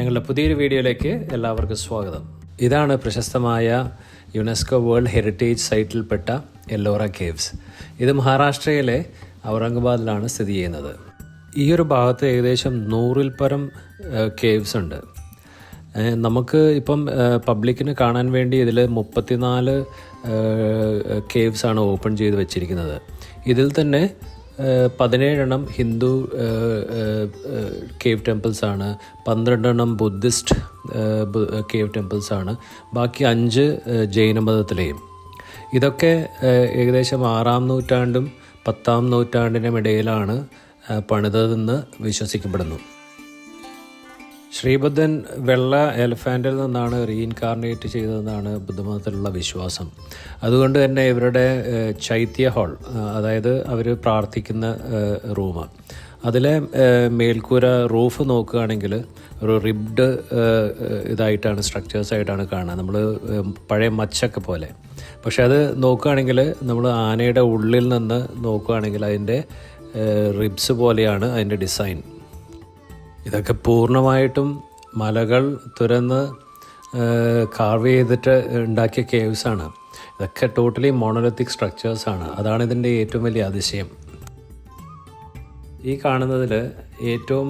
ഞങ്ങളുടെ പുതിയൊരു വീഡിയോയിലേക്ക് എല്ലാവർക്കും സ്വാഗതം. ഇതാണ് പ്രശസ്തമായ യുനെസ്കോ വേൾഡ് ഹെറിറ്റേജ് സൈറ്റിൽപ്പെട്ട എല്ലോറ കേവ്സ്. ഇത് മഹാരാഷ്ട്രയിലെ ഔറംഗാബാദിലാണ് സ്ഥിതി ചെയ്യുന്നത്. ഈ ഒരു ഭാഗത്ത് ഏകദേശം 100-ൽ പരം കേവ്സ് ഉണ്ട്. നമുക്ക് ഇപ്പം പബ്ലിക്കിന് കാണാൻ വേണ്ടി ഇതിൽ 34 കേവ്സ് ആണ് ഓപ്പൺ ചെയ്ത് വെച്ചിരിക്കുന്നത്. ഇതിൽ തന്നെ 17 ഹിന്ദു കേവ് ടെമ്പിൾസ് ആണ്, 12 ബുദ്ധിസ്റ്റ് കേവ് ടെമ്പിൾസ് ആണ്, ബാക്കി 5 ജൈന മതത്തിലെയും. ഇതൊക്കെ ഏകദേശം 6-ാം നൂറ്റാണ്ടും 10-ാം നൂറ്റാണ്ടിനും ഇടയിലാണ് പണിതതെന്ന് വിശ്വസിക്കപ്പെടുന്നു. ശ്രീബുദ്ധൻ വെള്ള എലഫാൻറ്റിൽ നിന്നാണ് റീഇൻകാർണേറ്റ് ചെയ്തതെന്നാണ് ബുദ്ധമതത്തിലുള്ള വിശ്വാസം. അതുകൊണ്ട് തന്നെ ഇവരുടെ ചൈത്യ ഹാൾ, അതായത് അവർ പ്രാർത്ഥിക്കുന്ന റൂം, അതിലെ മേൽക്കൂര റൂഫ് നോക്കുകയാണെങ്കിൽ ഒരു റിബ്ഡ് ഇതായിട്ടാണ്, സ്ട്രക്ചേഴ്സായിട്ടാണ് കാണുക, നമ്മൾ പഴയ മച്ചൊക്കെ പോലെ. പക്ഷെ അത് നോക്കുകയാണെങ്കിൽ നമ്മൾ ആനയുടെ ഉള്ളിൽ നിന്ന് നോക്കുകയാണെങ്കിൽ അതിൻ്റെ റിബ്സ് പോലെയാണ് അതിൻ്റെ ഡിസൈൻ. ഇതൊക്കെ പൂർണ്ണമായിട്ടും മലകൾ തുരന്ന് കാർവ് ചെയ്തിട്ട് ഉണ്ടാക്കിയ കേവ്സാണ്. ഇതൊക്കെ ടോട്ടലി മോണോലിത്തിക് സ്ട്രക്ചേഴ്സാണ്. അതാണ് ഇതിൻ്റെ ഏറ്റവും വലിയ അതിശയം. ഈ കാണുന്നതിൽ ഏറ്റവും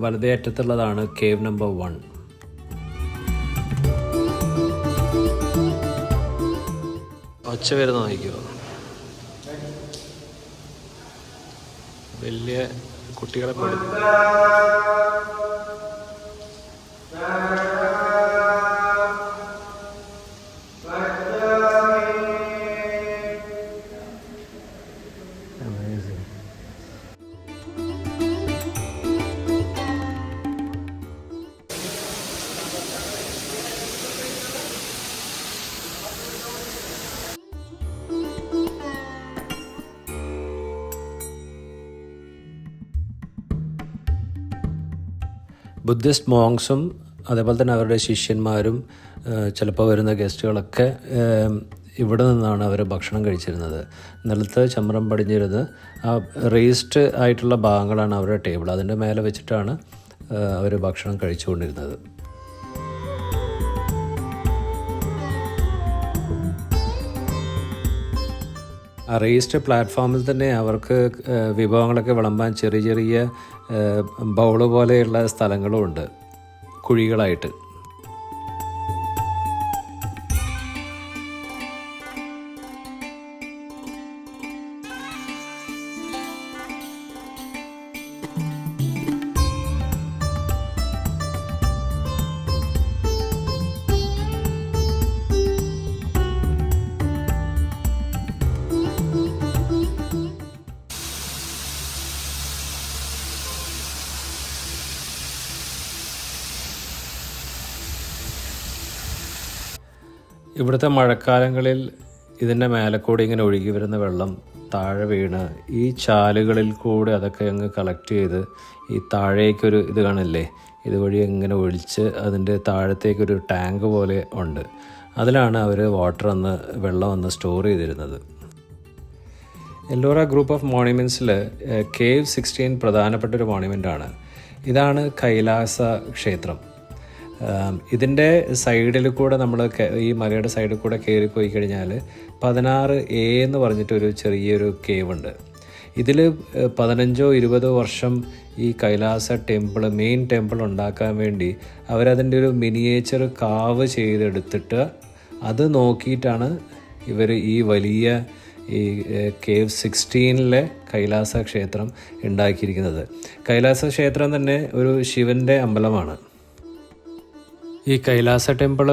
വലതേ അറ്റത്തുള്ളതാണ് കേവ് നമ്പർ 1. ഒച്ച വരുന്ന നോക്കിക്കോ. വലിയ കുട്ടികളെ പഠിക്കും. ബുദ്ധിസ്റ്റ് മോങ്സും അതേപോലെ തന്നെ അവരുടെ ശിഷ്യന്മാരും ചിലപ്പോൾ വരുന്ന ഗസ്റ്റുകളൊക്കെ ഇവിടെ നിന്നാണ് അവർ ഭക്ഷണം കഴിച്ചിരുന്നത്. നിലത്ത് ചമ്രം പടിഞ്ഞിരുന്ന് ആ റേസ്ഡ് ആയിട്ടുള്ള ഭാഗങ്ങളാണ് അവരുടെ ടേബിൾ. അതിൻ്റെ മേലെ വെച്ചിട്ടാണ് അവർ ഭക്ഷണം കഴിച്ചുകൊണ്ടിരുന്നത്. ആ റേസ്ഡ് പ്ലാറ്റ്ഫോമിൽ തന്നെ അവർക്ക് വിഭവങ്ങളൊക്കെ വിളമ്പാൻ ചെറിയ ചെറിയ ബൗള് പോലെയുള്ള സ്ഥലങ്ങളും ഉണ്ട്, കുഴികളായിട്ട്. ഇവിടുത്തെ മഴക്കാലങ്ങളിൽ ഇതിൻ്റെ മേലെക്കൂടി ഇങ്ങനെ ഒഴുകി വരുന്ന വെള്ളം താഴെ വീണ് ഈ ചാലുകളിൽ കൂടെ അതൊക്കെ അങ്ങ് കളക്ട് ചെയ്ത് ഈ താഴേക്കൊരു ഇത് കാണില്ലേ, ഇതുവഴി ഇങ്ങനെ ഒഴിച്ച് അതിൻ്റെ താഴത്തേക്കൊരു ടാങ്ക് പോലെ ഉണ്ട്. അതിലാണ് അവർ വെള്ളം വന്ന് സ്റ്റോർ ചെയ്തിരുന്നത്. എല്ലോറ ഗ്രൂപ്പ് ഓഫ് മോണ്യുമെൻറ്റ്സിൽ കേവ് 16 പ്രധാനപ്പെട്ടൊരു മോണ്യുമെൻ്റാണ്. ഇതാണ് കൈലാസ ക്ഷേത്രം. ഇതിൻ്റെ സൈഡിൽ കൂടെ നമ്മൾ ഈ മലയുടെ സൈഡിൽ കൂടെ കയറിപ്പോയി കഴിഞ്ഞാൽ 16A എന്ന് പറഞ്ഞിട്ടൊരു ചെറിയൊരു കേവ് ഉണ്ട്. ഇതിൽ 15-20 വർഷം ഈ കൈലാസ മെയിൻ ടെമ്പിൾ ഉണ്ടാക്കാൻ വേണ്ടി അവരതിൻ്റെ ഒരു മിനിയേച്ചർ കാവ് ചെയ്തെടുത്തിട്ട് അത് നോക്കിയിട്ടാണ് ഇവർ ഈ വലിയ ഈ കേവ് 16-ലെ കൈലാസ ക്ഷേത്രം ഉണ്ടാക്കിയിരിക്കുന്നത്. കൈലാസ ക്ഷേത്രം തന്നെ ഒരു ശിവൻ്റെ അമ്പലമാണ്. ഈ കൈലാസ ടെമ്പിൾ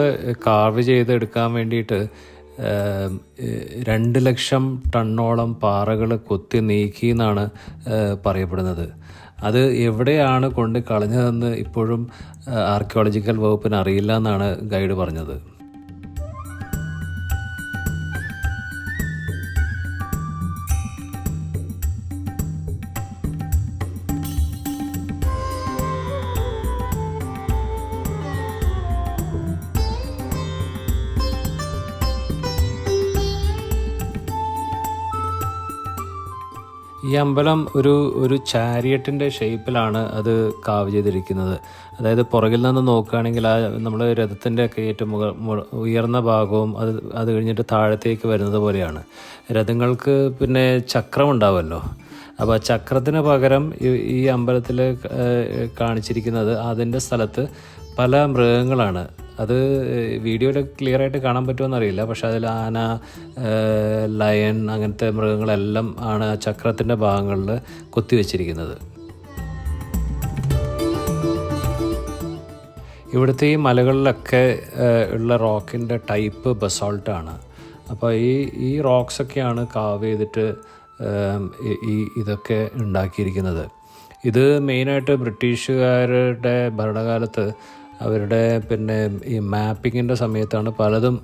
കാർവ് ചെയ്തെടുക്കാൻ വേണ്ടിയിട്ട് 2 ലക്ഷം ടണ്ണോളം പാറകൾ കൊത്തി നീക്കി എന്നാണ് പറയപ്പെടുന്നത്. അത് എവിടെയാണ് കൊണ്ട് കളഞ്ഞതെന്ന് ഇപ്പോഴും ആർക്കിയോളജിക്കൽ വകുപ്പിന് അറിയില്ല എന്നാണ് ഗൈഡ് പറഞ്ഞത്. ഈ അമ്പലം ഒരു ചാരിയറ്റിൻ്റെ ഷേപ്പിലാണ് അത് കാവ് ചെയ്തിരിക്കുന്നത്. അതായത് പുറകിൽ നിന്ന് നോക്കുകയാണെങ്കിൽ നമ്മൾ രഥത്തിൻ്റെ ഒക്കെ ഏറ്റവും ഉയർന്ന ഭാഗവും അത് കഴിഞ്ഞിട്ട് താഴത്തേക്ക് വരുന്നത് പോലെയാണ്. രഥങ്ങൾക്ക് പിന്നെ ചക്രം ഉണ്ടാവുമല്ലോ, അപ്പോൾ ചക്രത്തിന് പകരം ഈ അമ്പലത്തിൽ കാണിച്ചിരിക്കുന്നത് അതിൻ്റെ സ്ഥലത്ത് പല മൃഗങ്ങളാണ്. അത് വീഡിയോയിൽ ക്ലിയറായിട്ട് കാണാൻ പറ്റുമെന്നറിയില്ല, പക്ഷെ അതിൽ ആന, ലയൺ അങ്ങനത്തെ മൃഗങ്ങളെല്ലാം ആണ് ആ ചക്രത്തിൻ്റെ ഭാഗങ്ങളിൽ കൊത്തിവെച്ചിരിക്കുന്നത്. ഇവിടുത്തെ ഈ മലകളിലൊക്കെ ഉള്ള റോക്കിൻ്റെ ടൈപ്പ് ബസോൾട്ടാണ്. അപ്പോൾ ഈ റോക്സൊക്കെയാണ് കാവ് ചെയ്തിട്ട് ഇതൊക്കെ ഉണ്ടാക്കിയിരിക്കുന്നത്. ഇത് മെയിനായിട്ട് ബ്രിട്ടീഷുകാരുടെ ഭരണകാലത്ത് അവരുടെ പിന്നെ ഈ മാപ്പിങ്ങിൻ്റെ സമയത്താണ് പലതും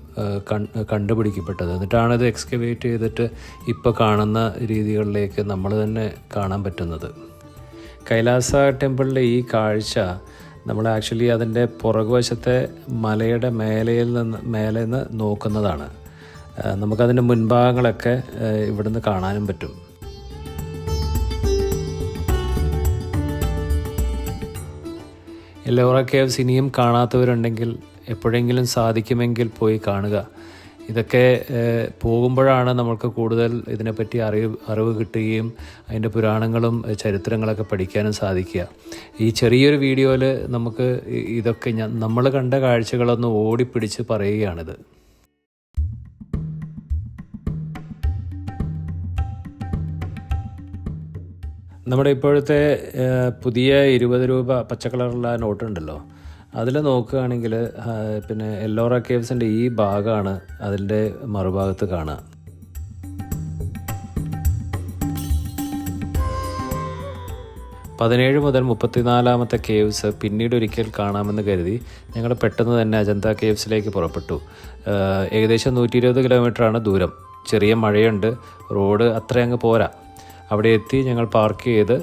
കണ്ടുപിടിക്കപ്പെട്ടത്. എന്നിട്ടാണ് ഇത് എക്സ്കവേറ്റ് ചെയ്തിട്ട് ഇപ്പോൾ കാണുന്ന രീതികളിലേക്ക് നമ്മൾ തന്നെ കാണാൻ പറ്റുന്നത്. കൈലാസ ടെമ്പിളിലെ ഈ കാഴ്ച നമ്മൾ ആക്ച്വലി അതിൻ്റെ പുറകുവശത്തെ മലയുടെ മേലെ നിന്ന് നോക്കുന്നതാണ്. നമുക്കതിൻ്റെ മുൻഭാഗങ്ങളൊക്കെ ഇവിടുന്ന് കാണാനും പറ്റും. എല്ലോറ കേവ്സ് ഇനിയും കാണാത്തവരുണ്ടെങ്കിൽ എപ്പോഴെങ്കിലും സാധിക്കുമെങ്കിൽ പോയി കാണുക. ഇതൊക്കെ പോകുമ്പോഴാണ് നമുക്ക് കൂടുതൽ ഇതിനെപ്പറ്റി അറിവ് കിട്ടുകയും അതിൻ്റെ പുരാണങ്ങളും ചരിത്രങ്ങളൊക്കെ പഠിക്കാനും സാധിക്കുക. ഈ ചെറിയൊരു വീഡിയോയിൽ നമുക്ക് ഇതൊക്കെ നമ്മൾ കണ്ട കാഴ്ചകളൊന്ന് ഓടിപ്പിടിച്ച് പറയുകയാണിത്. നമ്മുടെ ഇപ്പോഴത്തെ പുതിയ 20 രൂപ പച്ച കളറുള്ള നോട്ടുണ്ടല്ലോ, അതിൽ നോക്കുകയാണെങ്കിൽ പിന്നെ എല്ലോറ കേവ്സിൻ്റെ ഈ ഭാഗമാണ് അതിൻ്റെ മറുഭാഗത്ത് കാണുക. 17 മുതൽ 34-ാമത്തെ കേവ്സ് പിന്നീട് ഒരിക്കൽ കാണാമെന്ന് കരുതി ഞങ്ങൾ പെട്ടെന്ന് തന്നെ അജന്ത കേവ്സിലേക്ക് പുറപ്പെട്ടു. ഏകദേശം 120 കിലോമീറ്ററാണ് ദൂരം. ചെറിയ മഴയുണ്ട്, റോഡ് അത്ര അങ്ങ് പോരാ. അവിടെ എത്തി ഞങ്ങൾ പാർക്ക് ചെയ്ത്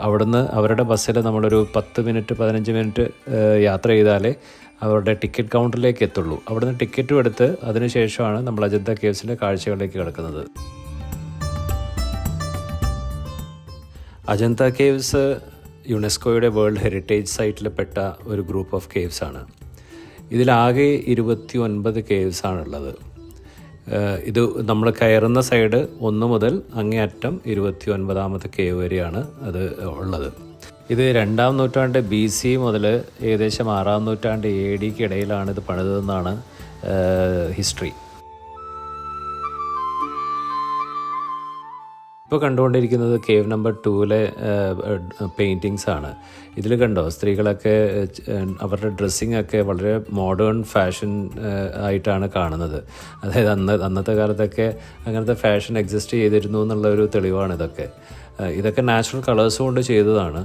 അവിടുന്ന് അവരുടെ ബസ്സിൽ നമ്മളൊരു 10-15 മിനിറ്റ് യാത്ര ചെയ്താലേ അവരുടെ ടിക്കറ്റ് കൗണ്ടറിലേക്ക് എത്തുള്ളൂ. അവിടുന്ന് ടിക്കറ്റും എടുത്ത് അതിനുശേഷമാണ് നമ്മൾ അജന്ത കേവ്സിൻ്റെ കാഴ്ചകളിലേക്ക് കിടക്കുന്നത്. അജന്ത കേവ്സ് യുനെസ്കോയുടെ വേൾഡ് ഹെറിറ്റേജ് സൈറ്റിൽ പെട്ട ഒരു ഗ്രൂപ്പ് ഓഫ് കേവ്സ് ആണ്. ഇതിലാകെ 29 കേവ്സ് ആണുള്ളത്. ഇത് നമ്മൾ കയറുന്ന സൈഡ് 1 മുതൽ അങ്ങേയറ്റം 29-ാമത്തെ കേവ് വരെയാണ് അത് ഉള്ളത്. ഇത് 2-ാം നൂറ്റാണ്ട് BC മുതൽ ഏകദേശം 6-ാം നൂറ്റാണ്ട് ADക്ക് ഇടയിലാണ് ഇത് പണിതതെന്നാണ് ഹിസ്റ്ററി. ഇപ്പോൾ കണ്ടുകൊണ്ടിരിക്കുന്നത് കേവ് നമ്പർ 2-ലെ പെയിൻറ്റിങ്സ് ആണ്. ഇതിൽ കണ്ടോ, സ്ത്രീകളൊക്കെ അവരുടെ ഡ്രസ്സിങ് ഒക്കെ വളരെ മോഡേൺ ഫാഷൻ ആയിട്ടാണ് കാണുന്നത്. അതായത് അന്നത്തെ കാലത്തൊക്കെ അങ്ങനത്തെ ഫാഷൻ എക്സിസ്റ്റ് ചെയ്തിരുന്നു എന്നുള്ള ഒരു തെളിവാണ് ഇതൊക്കെ നാച്ചുറൽ കളേഴ്സ് കൊണ്ട് ചെയ്തതാണ്.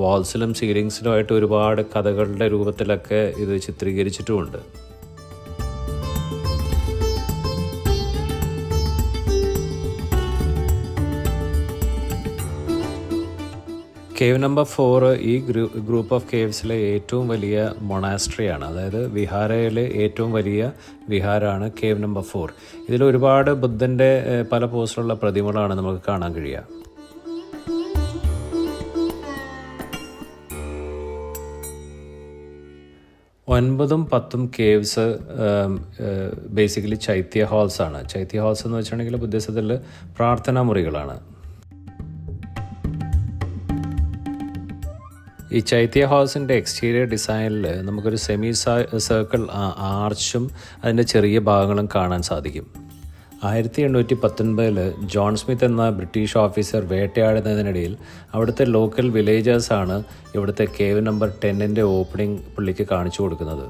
വാൾസിലും സീലിങ്സിലുമായിട്ട് ഒരുപാട് കഥകളുടെ രൂപത്തിലൊക്കെ ഇത് ചിത്രീകരിച്ചിട്ടുമുണ്ട്. കേവ് നമ്പർ 4 ഈ ഗ്രൂപ്പ് ഓഫ് കേവ്സിലെ ഏറ്റവും വലിയ മൊണാസ്ട്രിയാണ്. അതായത് വിഹാരയിലെ ഏറ്റവും വലിയ വിഹാരമാണ് കേവ് നമ്പർ 4. ഇതിൽ ഒരുപാട് ബുദ്ധൻ്റെ പല പോസിലുള്ള പ്രതിമകളാണ് നമുക്ക് കാണാൻ കഴിയുക. ഒൻപതും 10ഉം കേവ്സ് ബേസിക്കലി ചൈത്യ ഹാൾസ് ആണ്. ചൈത്യ ഹാൾസ് എന്ന് വെച്ചിട്ടുണ്ടെങ്കിൽ ബുദ്ധിസത്തിൽ പ്രാർത്ഥനാ മുറികളാണ്. ഈ ചൈത്യ ഹൗസിൻ്റെ എക്സ്റ്റീരിയർ ഡിസൈനിൽ നമുക്കൊരു സെമി സർക്കിൾ ആർച്ചും അതിൻ്റെ ചെറിയ ഭാഗങ്ങളും കാണാൻ സാധിക്കും. 1819 ജോൺ സ്മിത്ത് എന്ന ബ്രിട്ടീഷ് ഓഫീസർ വേട്ടയാടുന്നതിനിടയിൽ അവിടുത്തെ ലോക്കൽ വില്ലേജേഴ്സാണ് ഇവിടുത്തെ കേവ് നമ്പർ 10ൻ്റെ ഓപ്പണിംഗ് പുള്ളിക്ക് കാണിച്ചു കൊടുക്കുന്നത്.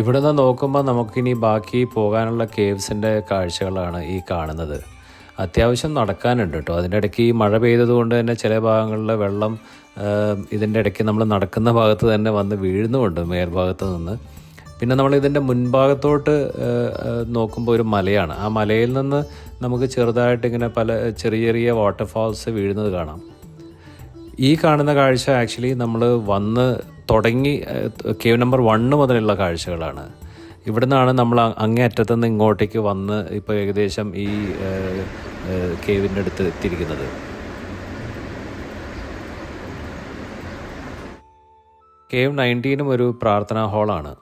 ഇവിടെ നിന്ന് നോക്കുമ്പോൾ നമുക്കിനി ബാക്കി പോകാനുള്ള കേവ്സിൻ്റെ കാഴ്ചകളാണ് ഈ കാണുന്നത്. അത്യാവശ്യം നടക്കാനുണ്ട് കേട്ടോ. അതിൻ്റെ ഇടയ്ക്ക് ഈ മഴ പെയ്തതുകൊണ്ട് തന്നെ ചില ഭാഗങ്ങളിലെ വെള്ളം ഇതിൻ്റെ ഇടയ്ക്ക് നമ്മൾ നടക്കുന്ന ഭാഗത്ത് തന്നെ വന്ന് വീഴുന്നുമുണ്ട് മേൽഭാഗത്ത് നിന്ന്. പിന്നെ നമ്മൾ ഇതിൻ്റെ മുൻഭാഗത്തോട്ട് നോക്കുമ്പോൾ ഒരു മലയാണ്. ആ മലയിൽ നിന്ന് നമുക്ക് ചെറുതായിട്ട് ഇങ്ങനെ പല ചെറിയ ചെറിയ വാട്ടർഫാൾസ് വീഴുന്നത് കാണാം. ഈ കാണുന്ന കാഴ്ച ആക്ച്വലി നമ്മൾ വന്ന് തുടങ്ങി കേവ് നമ്പർ 1 മുതലുള്ള കാഴ്ചകളാണ്. ഇവിടെ നിന്നാണ് നമ്മൾ അങ്ങേ അറ്റത്തുനിന്ന് ഇങ്ങോട്ടേക്ക് വന്ന് ഇപ്പോൾ ഏകദേശം ഈ കേവിൻ്റെ അടുത്ത് എത്തിയിരിക്കുന്നത്. കേവ് 19 ഒരു പ്രാർത്ഥനാ ഹാളാണ്.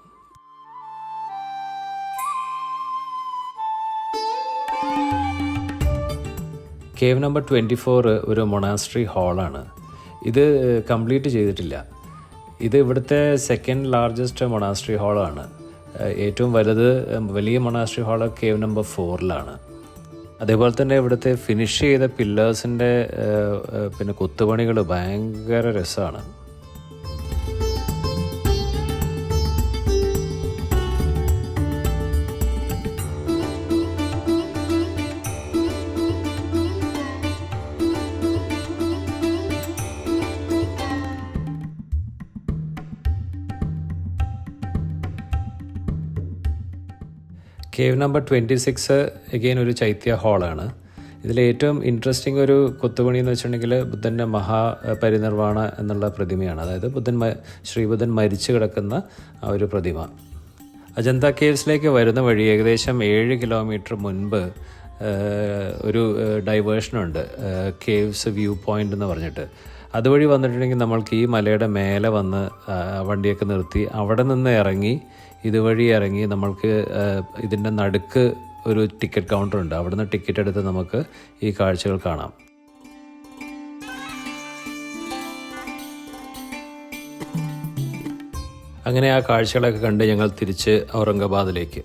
കേവ് നമ്പർ 24 ഒരു മൊണാസ്ട്രി ഹാളാണ്. ഇത് കംപ്ലീറ്റ് ചെയ്തിട്ടില്ല. ഇത് ഇവിടുത്തെ സെക്കൻഡ് ലാർജസ്റ്റ് മൊണാസ്ട്രി ഹാളാണ്. ഏറ്റവും വലിയ മൊണാസ്ട്രി ഹാൾ കേവ് നമ്പർ 4 അതേപോലെ തന്നെ ഇവിടുത്തെ ഫിനിഷ് ചെയ്ത പില്ലേഴ്സിൻ്റെ പിന്നെ കൊത്തുപണികൾ ഭയങ്കര രസമാണ്. കേവ് നമ്പർ 26 അഗെയിൻ ഒരു ചൈത്യ ഹാളാണ്. ഇതിലേറ്റവും ഇൻട്രസ്റ്റിംഗ് ഒരു കൊത്തുപണി എന്ന് വെച്ചിട്ടുണ്ടെങ്കിൽ ബുദ്ധൻ്റെ മഹാപരിനിർവാണ എന്നുള്ള പ്രതിമയാണ്. അതായത് ശ്രീബുദ്ധൻ മരിച്ചു കിടക്കുന്ന ആ ഒരു പ്രതിമ. അജന്ത കേവ്സിലേക്ക് വരുന്ന വഴി ഏകദേശം 7 കിലോമീറ്റർ മുൻപ് ഒരു ഡൈവേർഷനുണ്ട്, കേവ്സ് വ്യൂ പോയിൻ്റ് എന്ന് പറഞ്ഞിട്ട്. അതുവഴി വന്നിട്ടുണ്ടെങ്കിൽ നമ്മൾക്ക് ഈ മലയുടെ മേലെ വന്ന് വണ്ടിയൊക്കെ നിർത്തി അവിടെ നിന്ന് ഇറങ്ങി ഇതുവഴി ഇറങ്ങി നമ്മൾക്ക് ഇതിൻ്റെ നടുക്ക് ഒരു ടിക്കറ്റ് കൗണ്ടർ ഉണ്ട്. അവിടെ നിന്ന് ടിക്കറ്റ് എടുത്ത് നമുക്ക് ഈ കാഴ്ചകൾ കാണാം. അങ്ങനെ ആ കാഴ്ചകളൊക്കെ കണ്ട് ഞങ്ങൾ തിരിച്ച് ഔറംഗാബാദിലേക്ക്.